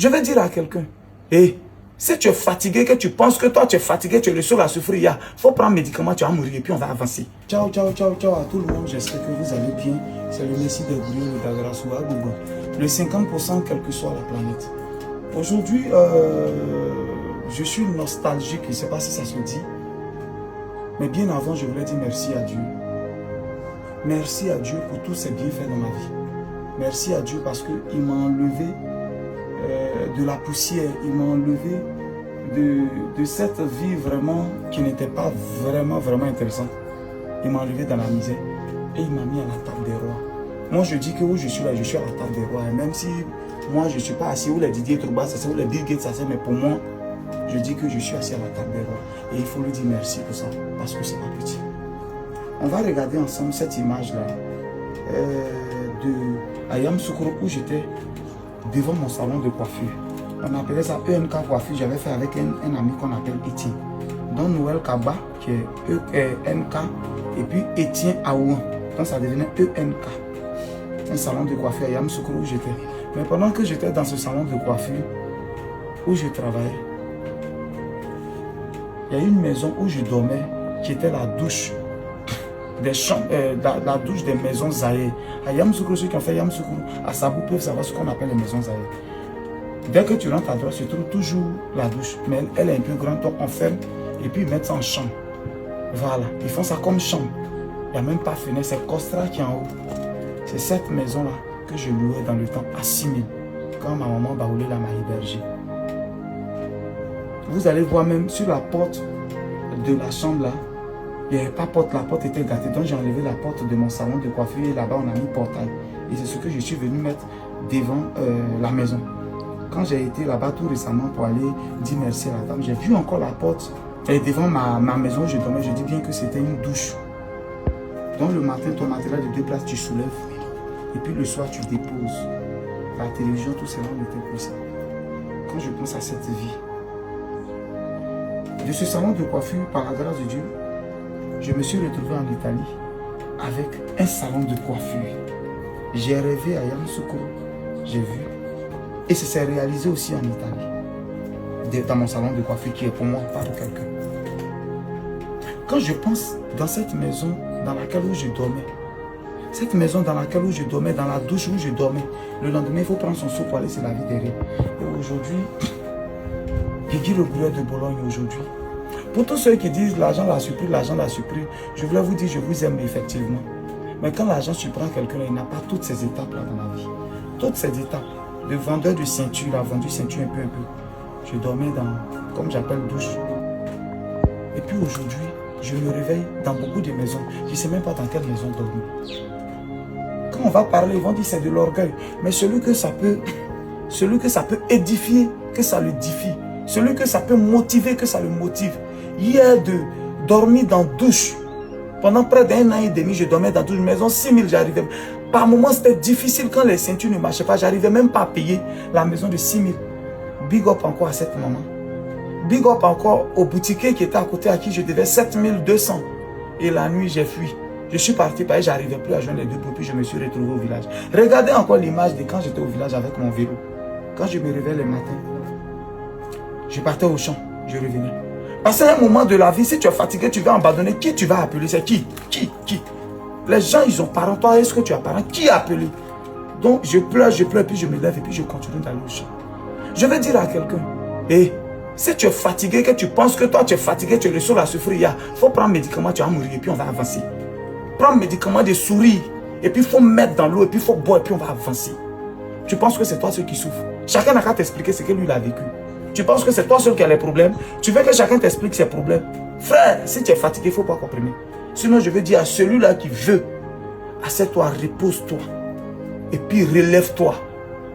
Je vais dire à quelqu'un, hé, si tu es fatigué, que tu penses que toi tu es fatigué, tu es le seul à souffrir, il faut prendre médicament, tu vas mourir et puis on va avancer. Ciao, ciao, ciao, ciao à tout le monde, j'espère que vous allez bien. C'est le Messie de Gouliou de Dagrassoua, Google. Le 50% quelle que soit la planète. Aujourd'hui, je suis nostalgique, je ne sais pas si ça se dit. Mais bien avant, je voulais dire merci à Dieu. Merci à Dieu pour tous ses bienfaits dans ma vie. Merci à Dieu parce qu'il m'a enlevé de la poussière, il m'a enlevé de cette vie vraiment qui n'était pas vraiment intéressante. Il m'a enlevé dans la misère et il m'a mis à la table des rois. Moi je dis que où je suis là, je suis à la table des rois. Et même si moi je ne suis pas assis où les Didier Trouba, ça c'est où les Bill Gates, ça c'est, mais pour moi, je dis que je suis assis à la table des rois. Et il faut lui dire merci pour ça, parce que c'est pas petit. On va regarder ensemble cette image-là de Ayam Soukro où j'étais devant mon salon de coiffure. On appelait ça ENK coiffure. J'avais fait avec un ami qu'on appelle Etienne. Donc Noël Kaba qui est ENK et puis Etienne Aouan. Donc ça devenait ENK. Un salon de coiffure à Ayam Soukro où j'étais. Mais pendant que j'étais dans ce salon de coiffure où je travaillais, il y a une maison où je dormais qui était la douche des chambres, la douche des maisons Zahé. À Yamoussoukro, ceux qui ont fait Yamoussoukro, à Sabou peuvent savoir ce qu'on appelle les maisons Zahé. Dès que tu rentres à droite, tu trouves toujours la douche. Mais elle est un peu grande, donc on ferme et puis ils mettent ça en chambre. Voilà, ils font ça comme chambre. Il n'y a même pas fenêtre, c'est Costra qui est en haut. C'est cette maison-là que je louais dans le temps à 6 000. Quand ma maman Baoulé m'a hébergé. Vous allez voir même sur la porte de la chambre là, il n'y avait pas porte, la porte était gâtée. Donc j'ai enlevé la porte de mon salon de coiffure et là-bas on a mis portail. Et c'est ce que je suis venu mettre devant la maison. Quand j'ai été là-bas tout récemment pour aller dire merci à la dame, j'ai vu encore la porte et devant ma maison où je dormais. Je dis bien que c'était une douche. Donc le matin, ton matelas de 2 places, tu soulèves. Et puis le soir, tu déposes. La télévision, tout cela, on était comme ça. Quand je pense à cette vie, de ce salon de coiffure, par la grâce de Dieu, je me suis retrouvé en Italie avec un salon de coiffure. J'ai rêvé à Yamoussoukro, j'ai vu. Et ça s'est réalisé aussi en Italie. Dans mon salon de coiffure qui est pour moi, pas pour quelqu'un. Quand je pense dans cette maison dans laquelle je dormais, cette maison dans laquelle je dormais, dans la douche où je dormais, le lendemain, il faut prendre son seau pour aller se laver derrière. Et aujourd'hui, je dis le brûleur de Bologne aujourd'hui. Pour tous ceux qui disent l'argent l'a surpris, je voulais vous dire, je vous aime effectivement. Mais quand l'argent surprend quelqu'un, il n'a pas toutes ces étapes-là dans la vie. Toutes ces étapes. Le vendeur de ceinture a vendu ceinture un peu. Je dormais dans, comme j'appelle, douche. Et puis aujourd'hui, je me réveille dans beaucoup de maisons. Je ne sais même pas dans quelle maison dormir. Quand on va parler, ils vont dire c'est de l'orgueil. Mais celui que ça peut édifier, que ça le défie. Celui que ça peut motiver, que ça le motive. Hier, de dormir dans douche. Pendant près d'1 an et demi, je dormais dans douche. Maison 6 000, j'arrivais. Par moments, c'était difficile quand les ceintures ne marchaient pas. J'arrivais même pas à payer la maison de 6 000. Big up encore à cette maman. Big up encore au boutiquier qui était à côté à qui je devais 7 200. Et la nuit, j'ai fui. Je suis parti parce que je n'arrivais plus à joindre les deux bouts, puis je me suis retrouvé au village. Regardez encore l'image de quand j'étais au village avec mon vélo. Quand je me réveillais le matin, je partais au champ, je revenais. Parce qu'à un moment de la vie, si tu es fatigué, tu vas abandonner, qui tu vas appeler? C'est qui? Les gens, ils ont parents. Toi, est-ce que tu as parents? Qui a appelé? Donc, je pleure, puis je me lève et puis je continue d'aller au champ. Je vais dire à quelqu'un, hé, si tu es fatigué, que tu penses que toi, tu es fatigué, tu es le seul à souffrir, il faut prendre médicament, tu vas mourir et puis on va avancer. Prendre médicament de souris et puis il faut mettre dans l'eau et puis il faut boire et puis on va avancer. Tu penses que c'est toi seul qui souffre? Chacun n'a qu'à t'expliquer ce que lui il a vécu. Tu penses que c'est toi seul qui a les problèmes? Tu veux que chacun t'explique ses problèmes? Frère, si tu es fatigué, il ne faut pas comprimer. Sinon, je veux dire à celui-là qui veut, assieds-toi, repose-toi. Et puis relève-toi.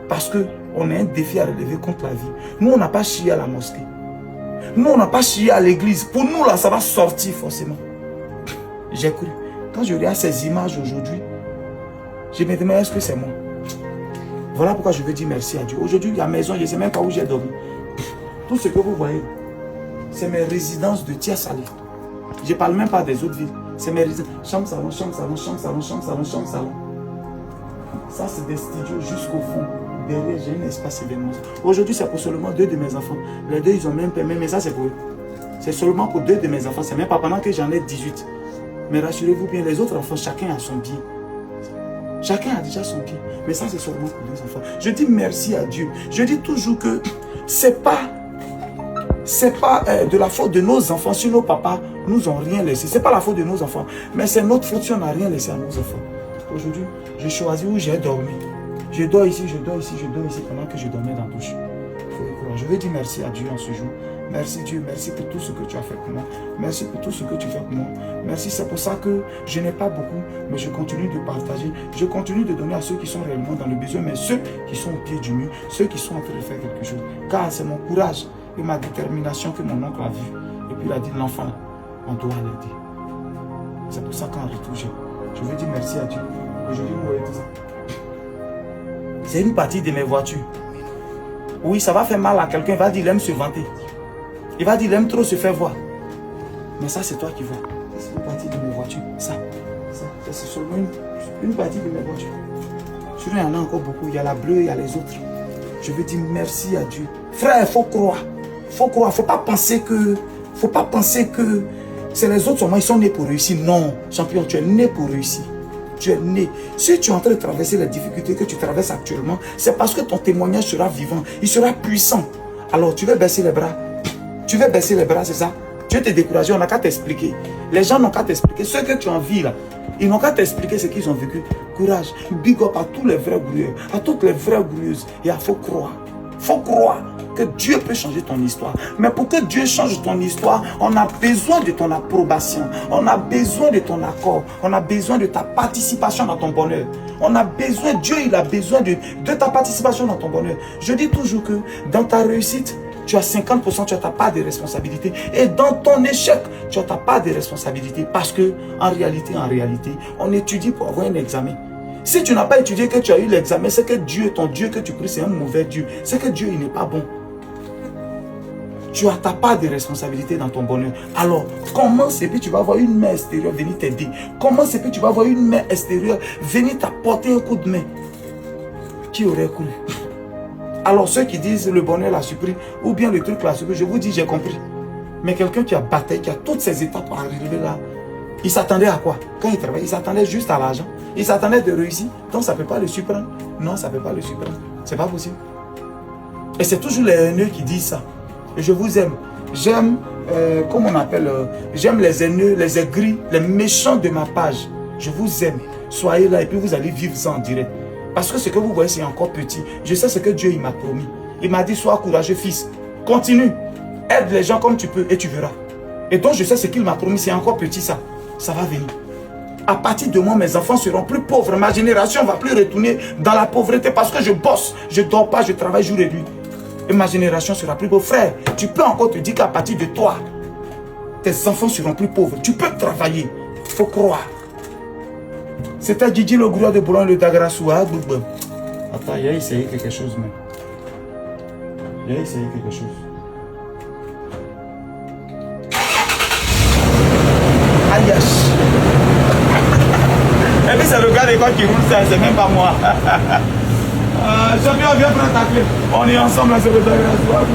Parce qu'on a un défi à relever contre la vie. Nous, on n'a pas chié à la mosquée. Nous, on n'a pas chié à l'église. Pour nous, là, ça va sortir forcément. J'ai cru. Quand je regarde ces images aujourd'hui, je me demande est-ce que c'est moi? Voilà pourquoi je veux dire merci à Dieu. Aujourd'hui, la maison, je ne sais même pas où j'ai dormi. Tout ce que vous voyez, c'est mes résidences de Tiers-Salé. Je ne parle même pas des autres villes. C'est mes résidences. Chambre, salon. Ça, c'est des studios jusqu'au fond. derrière, j'ai un espace événement. Aujourd'hui, c'est pour seulement 2 de mes enfants. Les 2, ils ont même permis, mais ça, c'est pour eux. C'est seulement pour 2 de mes enfants. C'est même pas pendant que j'en ai 18. Mais rassurez-vous bien, les autres enfants, chacun a son bien. Chacun a déjà son bien. Mais ça, c'est seulement pour les enfants. Je dis merci à Dieu. Je dis toujours que c'est pas de la faute de nos enfants si nos papas nous ont rien laissé. C'est pas la faute de nos enfants. Mais c'est notre faute si on n'a rien laissé à nos enfants. Aujourd'hui, j'ai choisi où j'ai dormi. Je dors ici, je dors ici, je dors ici pendant que je dormais dans la douche. Je veux dire merci à Dieu en ce jour. Merci Dieu, merci pour tout ce que tu as fait pour moi. Merci pour tout ce que tu fais pour moi. Merci, c'est pour ça que je n'ai pas beaucoup, mais je continue de partager. Je continue de donner à ceux qui sont réellement dans le besoin, mais ceux qui sont au pied du mur, ceux qui sont en train de faire quelque chose. Car c'est mon courage et ma détermination que mon oncle a vu. Et puis il a dit, l'enfant, on doit l'aider. C'est pour ça qu'en retour, je veux dire merci à Dieu. Aujourd'hui, vous voyez tout ça. C'est une partie de mes voitures. Oui, ça va faire mal à quelqu'un. Il va dire, il aime se vanter. Il va dire, il aime trop se faire voir. Mais ça, c'est toi qui vois. C'est une partie de mes voitures. Ça c'est seulement une partie de mes voitures. Sinon, il y en a encore beaucoup. Il y a la bleue, il y a les autres. Je veux dire merci à Dieu. Frère, il faut croire. Il faut croire. Il ne faut pas penser que c'est les autres seulement. Ils sont nés pour réussir. Non, champion, tu es né pour réussir. Tu es né. Si tu es en train de traverser les difficultés que tu traverses actuellement, c'est parce que ton témoignage sera vivant. Il sera puissant. Alors, tu veux baisser les bras. Tu veux baisser les bras, c'est ça? Tu veux te décourager, on n'a qu'à t'expliquer. Les gens n'ont qu'à t'expliquer. Ceux que tu envies là, ils n'ont qu'à t'expliquer ce qu'ils ont vécu. Courage. Big up à tous les vrais gouilleurs, à toutes les vraies gouilleuses. Et il faut croire. Il faut croire que Dieu peut changer ton histoire. Mais pour que Dieu change ton histoire, on a besoin de ton approbation. On a besoin de ton accord. On a besoin de ta participation dans ton bonheur. On a besoin, Dieu il a besoin de ta participation dans ton bonheur. Je dis toujours que dans ta réussite, tu as 50%, tu as ta part de responsabilité. Et dans ton échec, tu as ta part de responsabilité. Parce que, en réalité, on étudie pour avoir un examen. Si tu n'as pas étudié, que tu as eu l'examen, c'est que Dieu, ton Dieu que tu pries, c'est un mauvais Dieu. C'est que Dieu, il n'est pas bon. Tu as ta part de responsabilité dans ton bonheur. Alors, comment c'est que tu vas voir une main extérieure venir t'aider? Comment c'est que tu vas voir une main extérieure venir t'apporter un coup de main? Qui aurait cru? Alors, ceux qui disent le bonheur l'a surpris, ou bien le truc l'a surpris, je vous dis, j'ai compris. Mais quelqu'un qui a bataillé, qui a toutes ces étapes pour arriver là, il s'attendait à quoi? Quand il travaille, il s'attendait juste à l'argent. Il s'attendait de réussir. Donc, ça ne peut pas le surprendre. Non, ça ne peut pas le surprendre. Ce n'est pas possible. Et c'est toujours les haineux qui disent ça. Et je vous aime. J'aime, comment on appelle, j'aime les haineux, les aigris, les méchants de ma page. Je vous aime. Soyez là et puis vous allez vivre ça en direct. Parce que ce que vous voyez, c'est encore petit. Je sais ce que Dieu il m'a promis. Il m'a dit, sois courageux, fils. Continue. Aide les gens comme tu peux et tu verras. Et donc, je sais ce qu'il m'a promis. C'est encore petit, ça. Ça va venir. À partir de moi, mes enfants seront plus pauvres. Ma génération ne va plus retourner dans la pauvreté parce que je bosse. Je ne dors pas, je travaille jour et nuit. Et ma génération sera plus pauvre. Frère, tu peux encore te dire qu'à partir de toi, tes enfants seront plus pauvres. Tu peux travailler. Il faut croire. C'était Didi le gourou de Boulogne, le Dagrasoua. Attends, il a essayé quelque chose même. Il a essayé quelque chose. Aïe. Et puis c'est le gars de quoi qui roule ça, c'est même pas moi. Champion, viens prendre ta clé. On est ensemble, c'est le Dagrasoua.